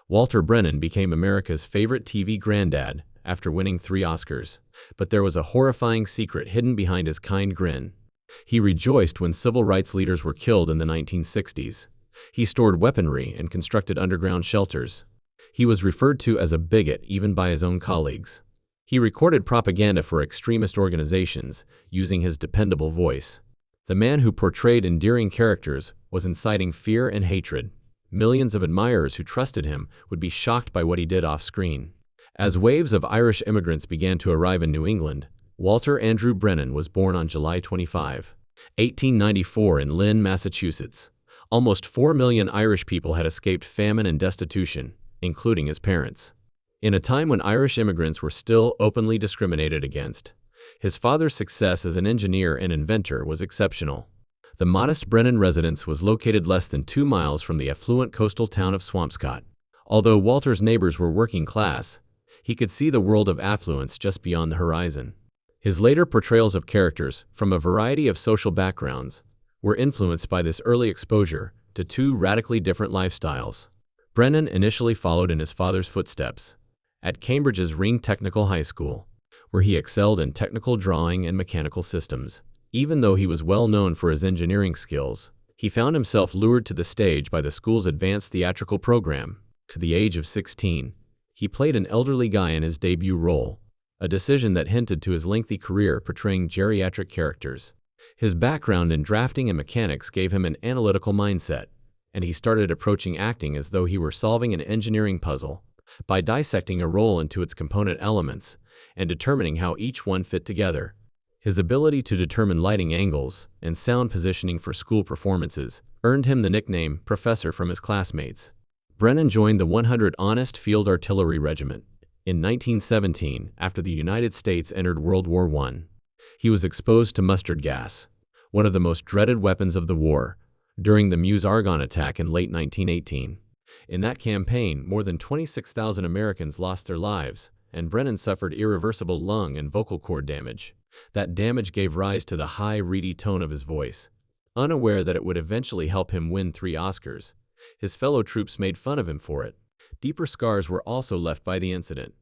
Walter Brennan became America's favorite TV granddad after winning 3 Oscars, but there was a horrifying secret hidden behind his kind grin. He rejoiced when civil rights leaders were killed in the 1960s. He stored weaponry and constructed underground shelters. He was referred to as a bigot even by his own colleagues. He recorded propaganda for extremist organizations using his dependable voice. The man who portrayed endearing characters was inciting fear and hatred. Millions of admirers who trusted him would be shocked by what he did off-screen. As waves of Irish immigrants began to arrive in New England, Walter Andrew Brennan was born on July 25, 1894 in Lynn, Massachusetts. Almost 4 million Irish people had escaped famine and destitution, including his parents. In a time when Irish immigrants were still openly discriminated against, his father's success as an engineer and inventor was exceptional. The modest Brennan residence was located less than 2 miles from the affluent coastal town of Swampscott. Although Walter's neighbors were working class, he could see the world of affluence just beyond the horizon. His later portrayals of characters from a variety of social backgrounds were influenced by this early exposure to 2 radically different lifestyles. Brennan initially followed in his father's footsteps at Cambridge's Ring Technical High School, where he excelled in technical drawing and mechanical systems. Even though he was well known for his engineering skills, he found himself lured to the stage by the school's advanced theatrical program. To the age of 16, he played an elderly guy in his debut role, a decision that hinted to his lengthy career portraying geriatric characters. His background in drafting and mechanics gave him an analytical mindset, and he started approaching acting as though he were solving an engineering puzzle, by dissecting a role into its component elements and determining how each one fit together. His ability to determine lighting angles and sound positioning for school performances earned him the nickname Professor from his classmates. Brennan joined the 100th Honest Field Artillery Regiment in 1917 after the United States entered World War I. He was exposed to mustard gas, one of the most dreaded weapons of the war, during the Meuse-Argonne attack in late 1918. In that campaign, more than 26,000 Americans lost their lives, and Brennan suffered irreversible lung and vocal cord damage. That damage gave rise to the high, reedy tone of his voice. Unaware that it would eventually help him win 3 Oscars, his fellow troops made fun of him for it. Deeper scars were also left by the incident.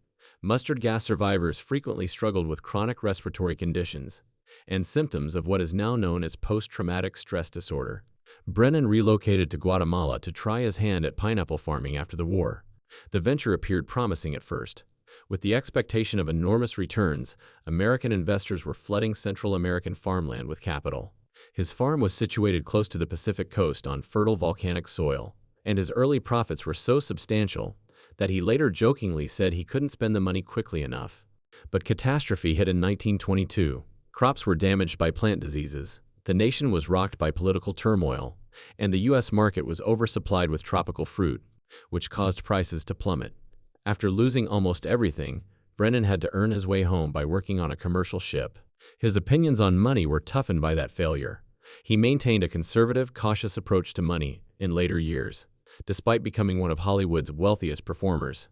Mustard gas survivors frequently struggled with chronic respiratory conditions and symptoms of what is now known as post-traumatic stress disorder. Brennan relocated to Guatemala to try his hand at pineapple farming after the war. The venture appeared promising at first. With the expectation of enormous returns, American investors were flooding Central American farmland with capital. His farm was situated close to the Pacific coast on fertile volcanic soil, and his early profits were so substantial that he later jokingly said he couldn't spend the money quickly enough. But catastrophe hit in 1922. Crops were damaged by plant diseases, the nation was rocked by political turmoil, and the U.S. market was oversupplied with tropical fruit, which caused prices to plummet. After losing almost everything, Brennan had to earn his way home by working on a commercial ship. His opinions on money were toughened by that failure. He maintained a conservative, cautious approach to money in later years, despite becoming one of Hollywood's wealthiest performers.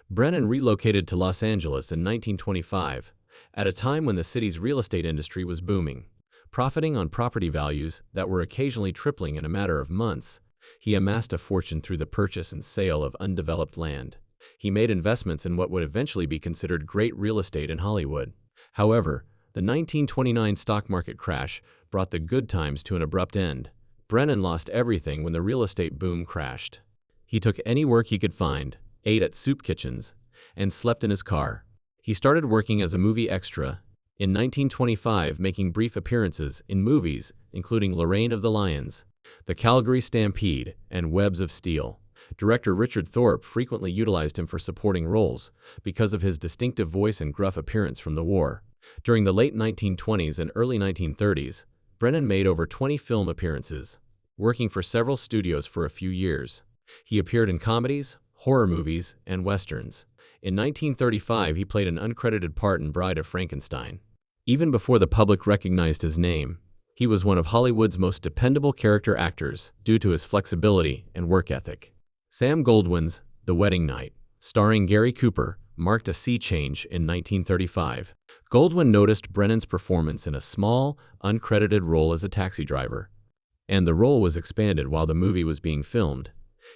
Brennan relocated to Los Angeles in 1925, at a time when the city's real estate industry was booming. Profiting on property values that were occasionally tripling in a matter of months, he amassed a fortune through the purchase and sale of undeveloped land. He made investments in what would eventually be considered great real estate in Hollywood. However, the 1929 stock market crash brought the good times to an abrupt end. Brennan lost everything when the real estate boom crashed. He took any work he could find, ate at soup kitchens, and slept in his car. He started working as a movie extra in 1925, making brief appearances in movies including Lorraine of the Lions, The Calgary Stampede, and Webs of Steel. Director Richard Thorpe frequently utilized him for supporting roles because of his distinctive voice and gruff appearance from the war. During the late 1920s and early 1930s, Brennan made over 20 film appearances, working for several studios for a few years. He appeared in comedies, horror movies, and westerns. In 1935, he played an uncredited part in Bride of Frankenstein. Even before the public recognized his name, he was one of Hollywood's most dependable character actors due to his flexibility and work ethic. Sam Goldwyn's The Wedding Night, starring Gary Cooper, marked a sea change in 1935. Goldwyn noticed Brennan's performance in a small, uncredited role as a taxi driver, and the role was expanded while the movie was being filmed.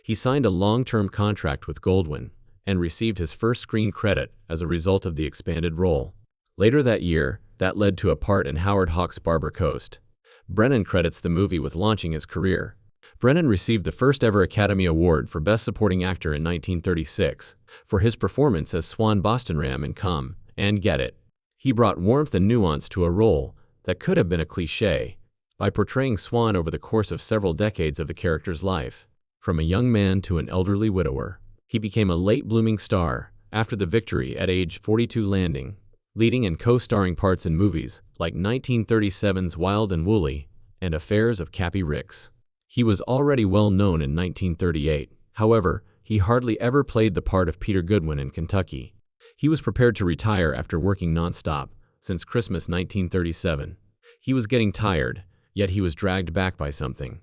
He signed a long-term contract with Goldwyn and received his first screen credit as a result of the expanded role. Later that year, that led to a part in Howard Hawks' Barber Coast. Brennan credits the movie with launching his career. Brennan received the first-ever Academy Award for Best Supporting Actor in 1936 for his performance as Swan Bostonram in Come and Get It. He brought warmth and nuance to a role that could have been a cliché by portraying Swan over the course of several decades of the character's life. From a young man to an elderly widower, he became a late-blooming star after the victory at age 42, landing leading and co-starring parts in movies like 1937's Wild and Woolly and Affairs of Cappy Ricks. He was already well known in 1938. However, he hardly ever played the part of Peter Goodwin in Kentucky. He was prepared to retire after working non-stop since Christmas 1937. He was getting tired, yet he was dragged back by something.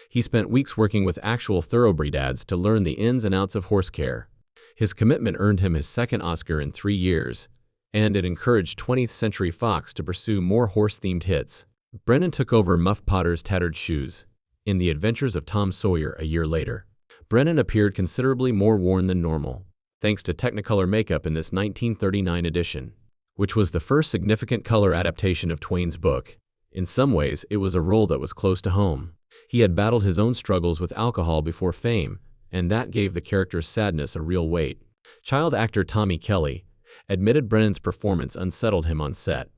He spent weeks working with actual thoroughbred dads to learn the ins and outs of horse care. His commitment earned him his second Oscar in 3 years, and it encouraged 20th Century Fox to pursue more horse-themed hits. Brennan took over Muff Potter's Tattered Shoes in The Adventures of Tom Sawyer a year later. Brennan appeared considerably more worn than normal, thanks to Technicolor makeup in this 1939 edition, which was the first significant color adaptation of Twain's book. In some ways, it was a role that was close to home. He had battled his own struggles with alcohol before fame, and that gave the character's sadness a real weight. Child actor Tommy Kelly admitted Brennan's performance unsettled him on set.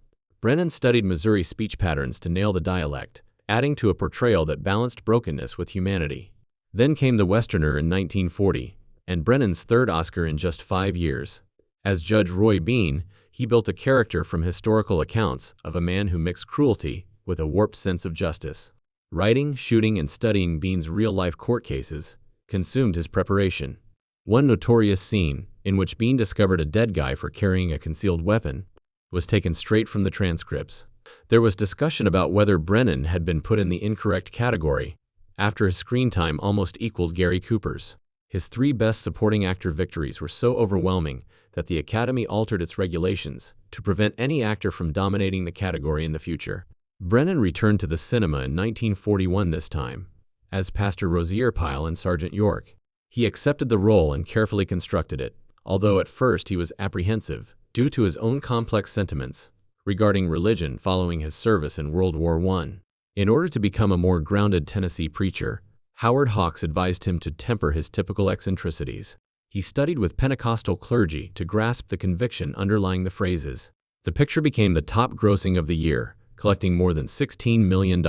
Brennan studied Missouri speech patterns to nail the dialect, adding to a portrayal that balanced brokenness with humanity. Then came The Westerner in 1940, and Brennan's third Oscar in just 5 years. As Judge Roy Bean, he built a character from historical accounts of a man who mixed cruelty with a warped sense of justice. Writing, shooting, and studying Bean's real-life court cases consumed his preparation. One notorious scene, in which Bean discovered a dead guy for carrying a concealed weapon, was taken straight from the transcripts. There was discussion about whether Brennan had been put in the incorrect category, after his screen time almost equaled Gary Cooper's. His 3 Best Supporting Actor victories were so overwhelming that the Academy altered its regulations to prevent any actor from dominating the category in the future. Brennan returned to the cinema in 1941 this time, as Pastor Rosier Pyle in Sergeant York. He accepted the role and carefully constructed it, although at first he was apprehensive, due to his own complex sentiments regarding religion following his service in World War I. In order to become a more grounded Tennessee preacher, Howard Hawks advised him to temper his typical eccentricities. He studied with Pentecostal clergy to grasp the conviction underlying the phrases. The picture became the top grossing of the year, collecting more than $16 million.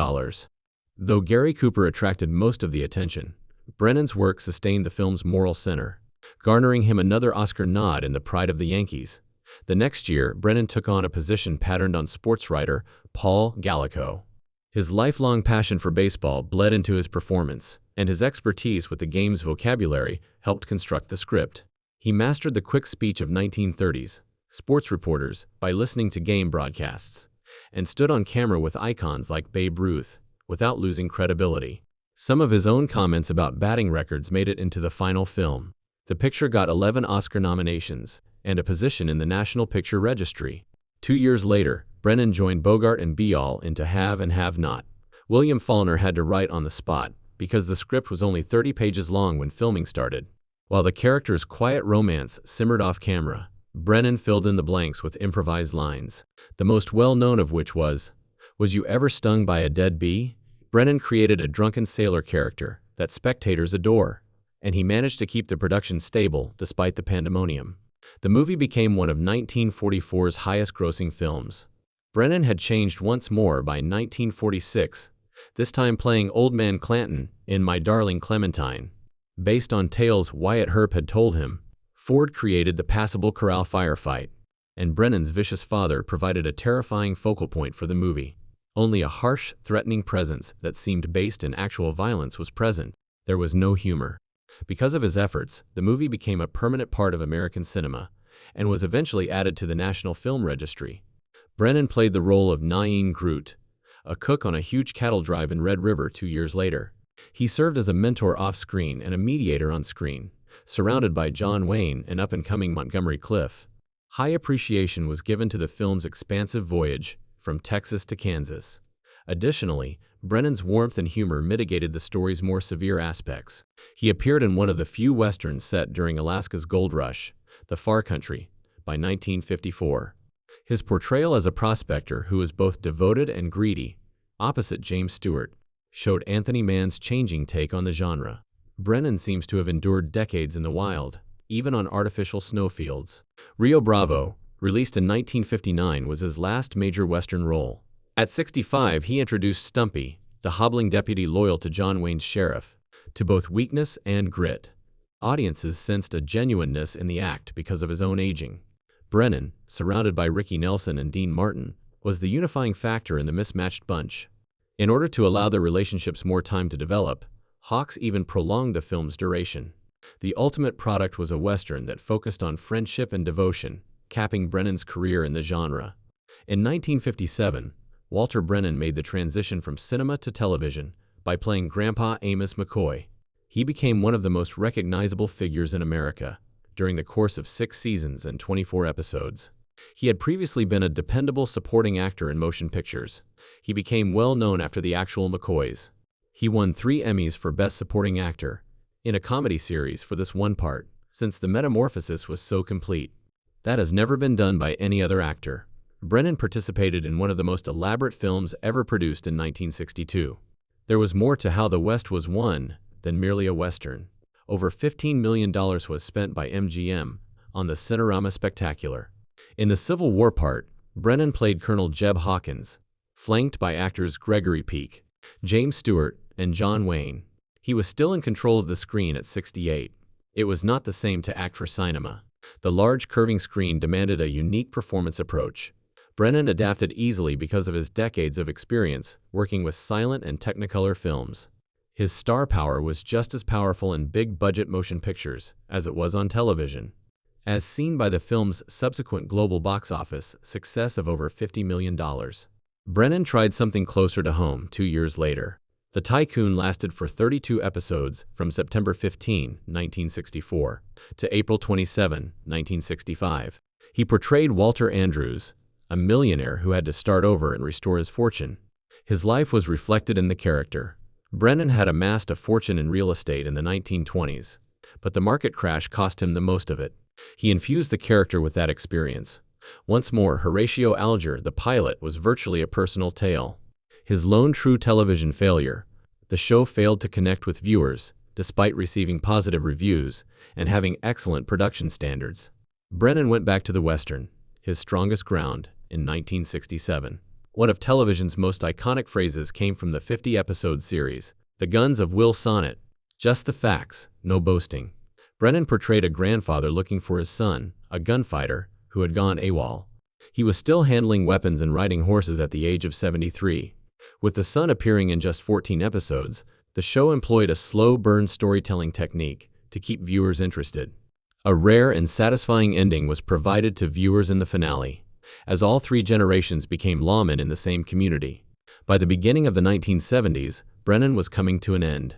Though Gary Cooper attracted most of the attention, Brennan's work sustained the film's moral center, garnering him another Oscar nod in The Pride of the Yankees. The next year, Brennan took on a position patterned on sports writer Paul Gallico. His lifelong passion for baseball bled into his performance, and his expertise with the game's vocabulary helped construct the script. He mastered the quick speech of 1930s sports reporters by listening to game broadcasts, and stood on camera with icons like Babe Ruth, without losing credibility. Some of his own comments about batting records made it into the final film. The picture got 11 Oscar nominations, and a position in the National Picture Registry. 2 years later, Brennan joined Bogart and Bial into Have and Have Not. William Faulkner had to write on the spot, because the script was only 30 pages long when filming started. While the character's quiet romance simmered off camera, Brennan filled in the blanks with improvised lines, the most well-known of which was you ever stung by a dead bee? Brennan created a drunken sailor character that spectators adore, and he managed to keep the production stable despite the pandemonium. The movie became one of 1944's highest-grossing films. Brennan had changed once more by 1946, this time playing Old Man Clanton in My Darling Clementine. Based on tales Wyatt Earp had told him, Ford created the passable corral firefight, and Brennan's vicious father provided a terrifying focal point for the movie. Only a harsh, threatening presence that seemed based in actual violence was present. There was no humor. Because of his efforts, the movie became a permanent part of American cinema, and was eventually added to the National Film Registry. Brennan played the role of Nain Groot, a cook on a huge cattle drive in Red River 2 years later. He served as a mentor off-screen and a mediator on-screen, surrounded by John Wayne and up-and-coming Montgomery Clift. High appreciation was given to the film's expansive voyage from Texas to Kansas, Additionally, Brennan's warmth and humor mitigated the story's more severe aspects. He appeared in one of the few westerns set during Alaska's gold rush, The Far Country, by 1954. His portrayal as a prospector who was both devoted and greedy, opposite James Stewart, showed Anthony Mann's changing take on the genre. Brennan seems to have endured decades in the wild, even on artificial snowfields. Rio Bravo, released in 1959, was his last major Western role. At 65, he introduced Stumpy, the hobbling deputy loyal to John Wayne's sheriff, to both weakness and grit. Audiences sensed a genuineness in the act because of his own aging. Brennan, surrounded by Ricky Nelson and Dean Martin, was the unifying factor in the mismatched bunch. In order to allow their relationships more time to develop, Hawks even prolonged the film's duration. The ultimate product was a Western that focused on friendship and devotion, capping Brennan's career in the genre. In 1957, Walter Brennan made the transition from cinema to television by playing Grandpa Amos McCoy. He became one of the most recognizable figures in America during the course of 6 seasons and 24 episodes. He had previously been a dependable supporting actor in motion pictures. He became well known after The Actual McCoys. He won 3 Emmys for Best Supporting Actor in a comedy series for this one part, since the metamorphosis was so complete. That has never been done by any other actor. Brennan participated in one of the most elaborate films ever produced in 1962. There was more to How the West Was Won than merely a Western. Over $15 million was spent by MGM on the Cinerama Spectacular. In the Civil War part, Brennan played Colonel Jeb Hawkins, flanked by actors Gregory Peak, James Stewart, and John Wayne. He was still in control of the screen at 68. It was not the same to act for cinema. The large curving screen demanded a unique performance approach. Brennan adapted easily because of his decades of experience working with silent and Technicolor films. His star power was just as powerful in big-budget motion pictures as it was on television, as seen by the film's subsequent global box office success of over $50 million. Brennan tried something closer to home 2 years later. The Tycoon lasted for 32 episodes from September 15, 1964, to April 27, 1965. He portrayed Walter Andrews, a millionaire who had to start over and restore his fortune. His life was reflected in the character. Brennan had amassed a fortune in real estate in the 1920s, but the market crash cost him the most of it. He infused the character with that experience. Once more, Horatio Alger, the pilot, was virtually a personal tale. His lone true television failure, the show failed to connect with viewers, despite receiving positive reviews and having excellent production standards. Brennan went back to the Western, his strongest ground, in 1967. One of television's most iconic phrases came from the 50-episode series, The Guns of Will Sonnet. Just the facts, no boasting. Brennan portrayed a grandfather looking for his son, a gunfighter, who had gone AWOL. He was still handling weapons and riding horses at the age of 73. With the son appearing in just 14 episodes, the show employed a slow burn storytelling technique to keep viewers interested. A rare and satisfying ending was provided to viewers in the finale, as all 3 generations became lawmen in the same community. By the beginning of the 1970s, Brennan was coming to an end.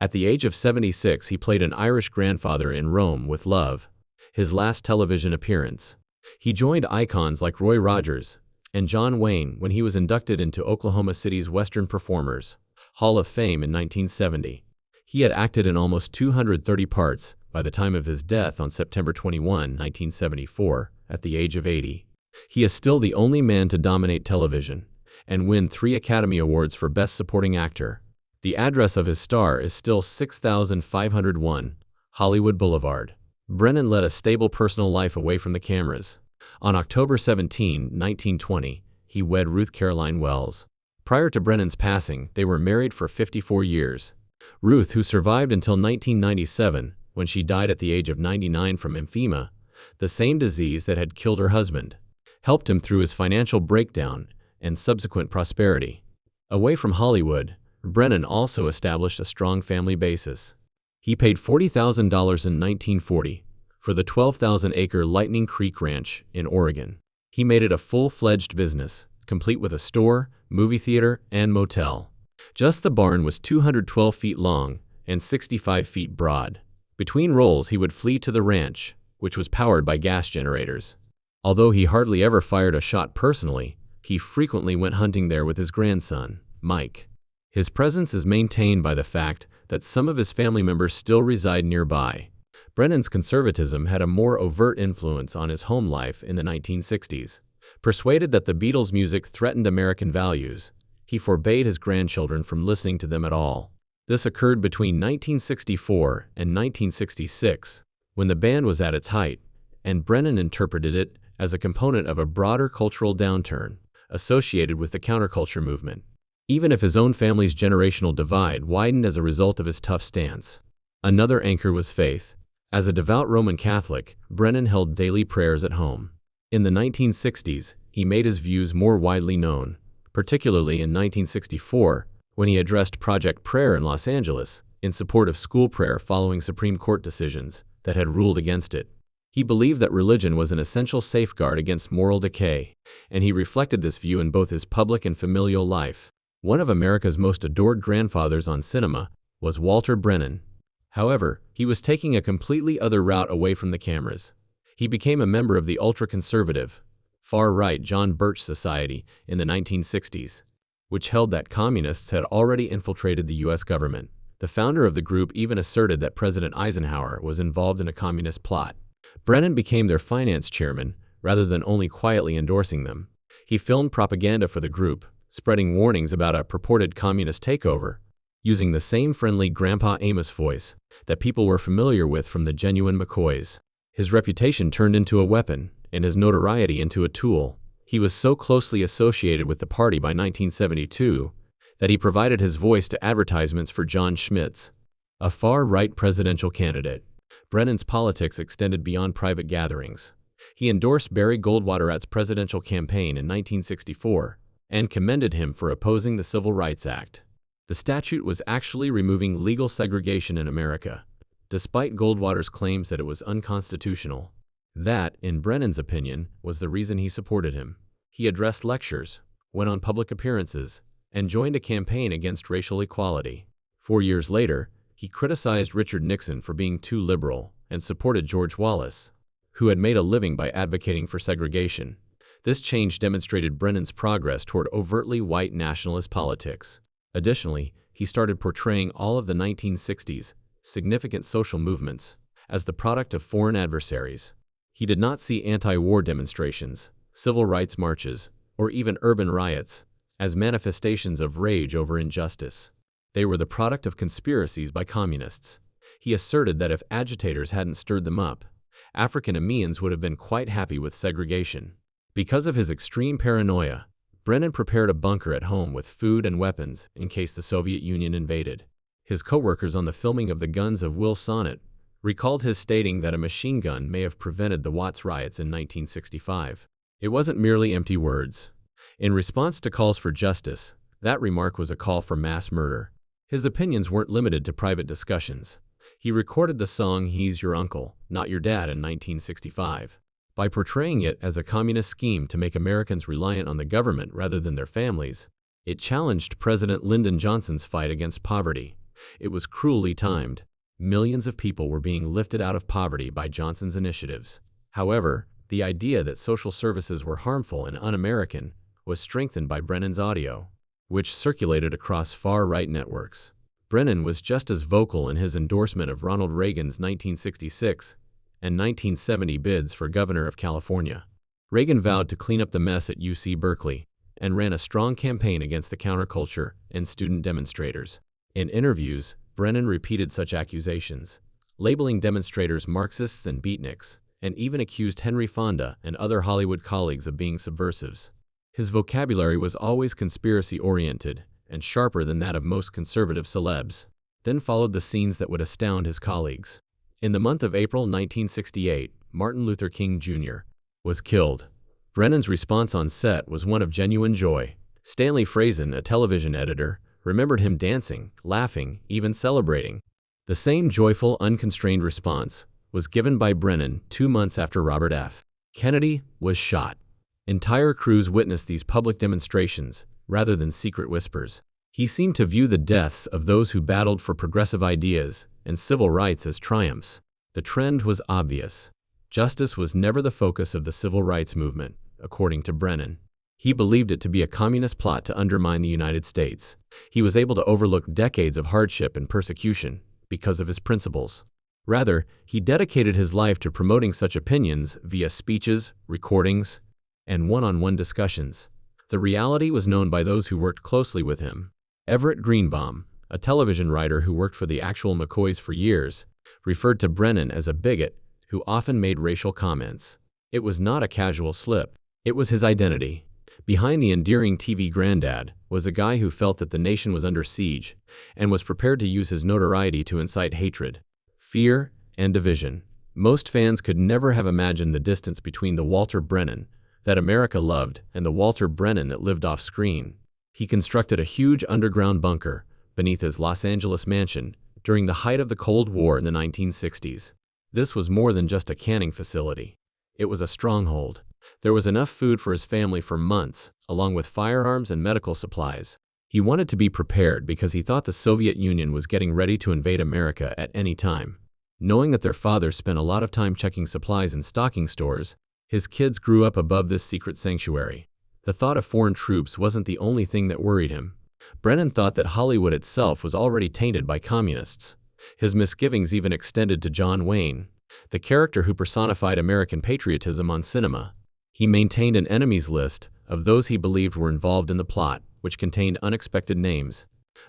At the age of 76, he played an Irish grandfather in Rome with Love, his last television appearance. He joined icons like Roy Rogers and John Wayne when he was inducted into Oklahoma City's Western Performers Hall of Fame in 1970. He had acted in almost 230 parts by the time of his death on September 21, 1974, at the age of 80. He is still the only man to dominate television and win 3 Academy Awards for Best Supporting Actor. The address of his star is still 6501 Hollywood Boulevard. Brennan led a stable personal life away from the cameras. On October 17, 1920, he wed Ruth Caroline Wells. Prior to Brennan's passing, they were married for 54 years. Ruth, who survived until 1997, when she died at the age of 99 from emphysema, the same disease that had killed her husband, helped him through his financial breakdown and subsequent prosperity. Away from Hollywood, Brennan also established a strong family basis. He paid $40,000 in 1940 for the 12,000-acre Lightning Creek Ranch in Oregon. He made it a full-fledged business, complete with a store, movie theater, and motel. Just the barn was 212 feet long and 65 feet broad. Between roles, he would flee to the ranch, which was powered by gas generators. Although he hardly ever fired a shot personally, he frequently went hunting there with his grandson. Mike. His presence is maintained by the fact that some of his family members still reside nearby. Brennan's conservatism had a more overt influence on his home life in the 1960s. Persuaded that the Beatles' music threatened American values, he forbade his grandchildren from listening to them at all. This occurred between 1964 and 1966, when the band was at its height, and Brennan interpreted it as a component of a broader cultural downturn associated with the counterculture movement, even if his own family's generational divide widened as a result of his tough stance. Another anchor was faith. As a devout Roman Catholic, Brennan held daily prayers at home. In the 1960s, he made his views more widely known, particularly in 1964, when he addressed Project Prayer in Los Angeles in support of school prayer following Supreme Court decisions that had ruled against it. He believed that religion was an essential safeguard against moral decay, and he reflected this view in both his public and familial life. One of America's most adored grandfathers on cinema was Walter Brennan. However, he was taking a completely other route away from the cameras. He became a member of the ultra-conservative, far-right John Birch Society in the 1960s, which held that communists had already infiltrated the U.S. government. The founder of the group even asserted that President Eisenhower was involved in a communist plot. Brennan became their finance chairman, rather than only quietly endorsing them. He filmed propaganda for the group, spreading warnings about a purported communist takeover, using the same friendly Grandpa Amos voice that people were familiar with from the genuine McCoys. His reputation turned into a weapon, and his notoriety into a tool. He was so closely associated with the party by 1972 that he provided his voice to advertisements for John Schmitz, a far-right presidential candidate. Brennan's politics extended beyond private gatherings. He endorsed Barry Goldwater's presidential campaign in 1964 and commended him for opposing the Civil Rights Act. The statute was actually removing legal segregation in America, despite Goldwater's claims that it was unconstitutional. That, in Brennan's opinion, was the reason he supported him. He addressed lectures, went on public appearances, and joined a campaign against racial equality. 4 years later, he criticized Richard Nixon for being too liberal and supported George Wallace, who had made a living by advocating for segregation. This change demonstrated Brennan's progress toward overtly white nationalist politics. Additionally, he started portraying all of the 1960s significant social movements as the product of foreign adversaries. He did not see anti-war demonstrations, civil rights marches, or even urban riots as manifestations of rage over injustice. They were the product of conspiracies by communists. He asserted that if agitators hadn't stirred them up, African Americans would have been quite happy with segregation. Because of his extreme paranoia, Brennan prepared a bunker at home with food and weapons in case the Soviet Union invaded. His co-workers on the filming of The Guns of Will Sonnet recalled his stating that a machine gun may have prevented the Watts riots in 1965. It wasn't merely empty words. In response to calls for justice, that remark was a call for mass murder. His opinions weren't limited to private discussions. He recorded the song He's Your Uncle, Not Your Dad in 1965. By portraying it as a communist scheme to make Americans reliant on the government rather than their families, it challenged President Lyndon Johnson's fight against poverty. It was cruelly timed. Millions of people were being lifted out of poverty by Johnson's initiatives. However, the idea that social services were harmful and un-American was strengthened by Brennan's audio, which circulated across far-right networks. Brennan was just as vocal in his endorsement of Ronald Reagan's 1966 and 1970 bids for governor of California. Reagan vowed to clean up the mess at UC Berkeley and ran a strong campaign against the counterculture and student demonstrators. In interviews, Brennan repeated such accusations, labeling demonstrators Marxists and beatniks, and even accused Henry Fonda and other Hollywood colleagues of being subversives. His vocabulary was always conspiracy-oriented and sharper than that of most conservative celebs. Then followed the scenes that would astound his colleagues. In the month of April 1968, Martin Luther King Jr. was killed. Brennan's response on set was one of genuine joy. Stanley Frazen, a television editor, remembered him dancing, laughing, even celebrating. The same joyful, unconstrained response was given by Brennan 2 months after Robert F. Kennedy was shot. Entire crews witnessed these public demonstrations, rather than secret whispers. He seemed to view the deaths of those who battled for progressive ideas and civil rights as triumphs. The trend was obvious. Justice was never the focus of the civil rights movement, according to Brennan. He believed it to be a communist plot to undermine the United States. He was able to overlook decades of hardship and persecution because of his principles. Rather, he dedicated his life to promoting such opinions via speeches, recordings, and one-on-one discussions. The reality was known by those who worked closely with him. Everett Greenbaum, a television writer who worked for the actual McCoys for years, referred to Brennan as a bigot who often made racial comments. It was not a casual slip. It was his identity. Behind the endearing TV granddad was a guy who felt that the nation was under siege and was prepared to use his notoriety to incite hatred, fear, and division. Most fans could never have imagined the distance between the Walter Brennan that America loved and the Walter Brennan that lived off screen. He constructed a huge underground bunker beneath his Los Angeles mansion during the height of the Cold War in the 1960s. This was more than just a canning facility. It was a stronghold. There was enough food for his family for months, along with firearms and medical supplies. He wanted to be prepared because he thought the Soviet Union was getting ready to invade America at any time. Knowing that their father spent a lot of time checking supplies in stocking stores, his kids grew up above this secret sanctuary. The thought of foreign troops wasn't the only thing that worried him. Brennan thought that Hollywood itself was already tainted by communists. His misgivings even extended to John Wayne, the character who personified American patriotism on cinema. He maintained an enemies list of those he believed were involved in the plot, which contained unexpected names.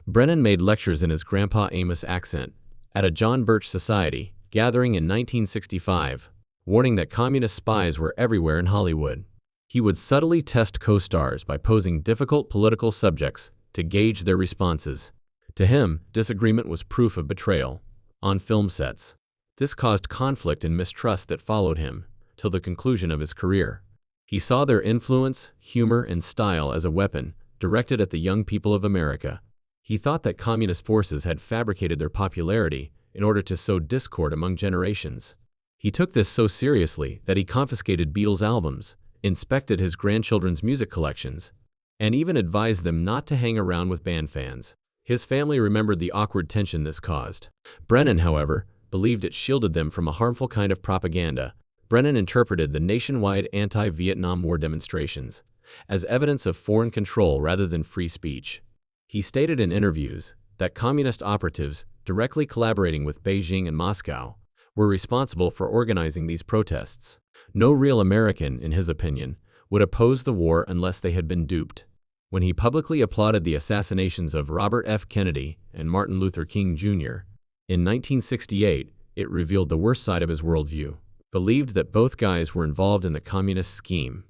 Brennan made lectures in his Grandpa Amos accent at a John Birch Society gathering in 1965, warning that communist spies were everywhere in Hollywood. He would subtly test co-stars by posing difficult political subjects to gauge their responses. To him, disagreement was proof of betrayal. On film sets, this caused conflict and mistrust that followed him till the conclusion of his career. He saw their influence, humor, and style as a weapon directed at the young people of America. He thought that communist forces had fabricated their popularity in order to sow discord among generations. He took this so seriously that he confiscated Beatles albums, inspected his grandchildren's music collections, and even advised them not to hang around with band fans. His family remembered the awkward tension this caused. Brennan, however, believed it shielded them from a harmful kind of propaganda. Brennan interpreted the nationwide anti-Vietnam War demonstrations as evidence of foreign control rather than free speech. He stated in interviews that communist operatives, directly collaborating with Beijing and Moscow, were responsible for organizing these protests. No real American, in his opinion, would oppose the war unless they had been duped. When he publicly applauded the assassinations of Robert F. Kennedy and Martin Luther King Jr. in 1968, it revealed the worst side of his worldview. Believed that both guys were involved in the communist scheme.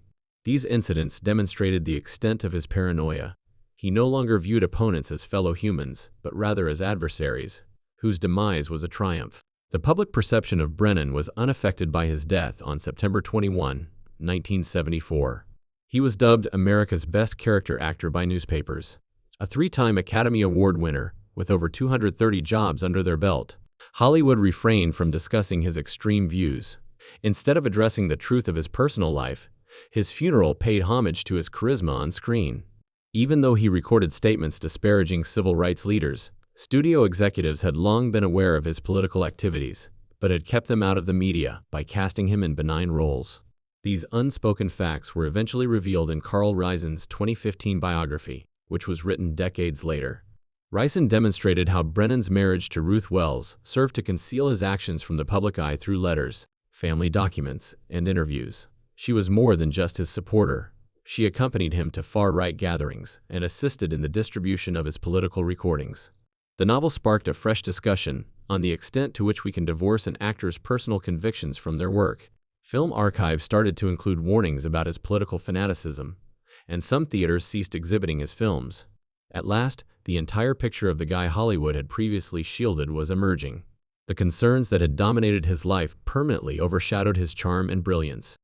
These incidents demonstrated the extent of his paranoia. He no longer viewed opponents as fellow humans, but rather as adversaries, whose demise was a triumph. The public perception of Brennan was unaffected by his death on September 21, 1974. He was dubbed America's best character actor by newspapers. A three-time Academy Award winner, with over 230 jobs under their belt, Hollywood refrained from discussing his extreme views. Instead of addressing the truth of his personal life, his funeral paid homage to his charisma on screen. Even though he recorded statements disparaging civil rights leaders, studio executives had long been aware of his political activities, but had kept them out of the media by casting him in benign roles. These unspoken facts were eventually revealed in Carl Reisen's 2015 biography, which was written decades later. Reisen demonstrated how Brennan's marriage to Ruth Wells served to conceal his actions from the public eye through letters, family documents, and interviews. She was more than just his supporter. She accompanied him to far-right gatherings and assisted in the distribution of his political recordings. The novel sparked a fresh discussion on the extent to which we can divorce an actor's personal convictions from their work. Film archives started to include warnings about his political fanaticism, and some theaters ceased exhibiting his films. At last, the entire picture of the guy Hollywood had previously shielded was emerging. The concerns that had dominated his life permanently overshadowed his charm and brilliance.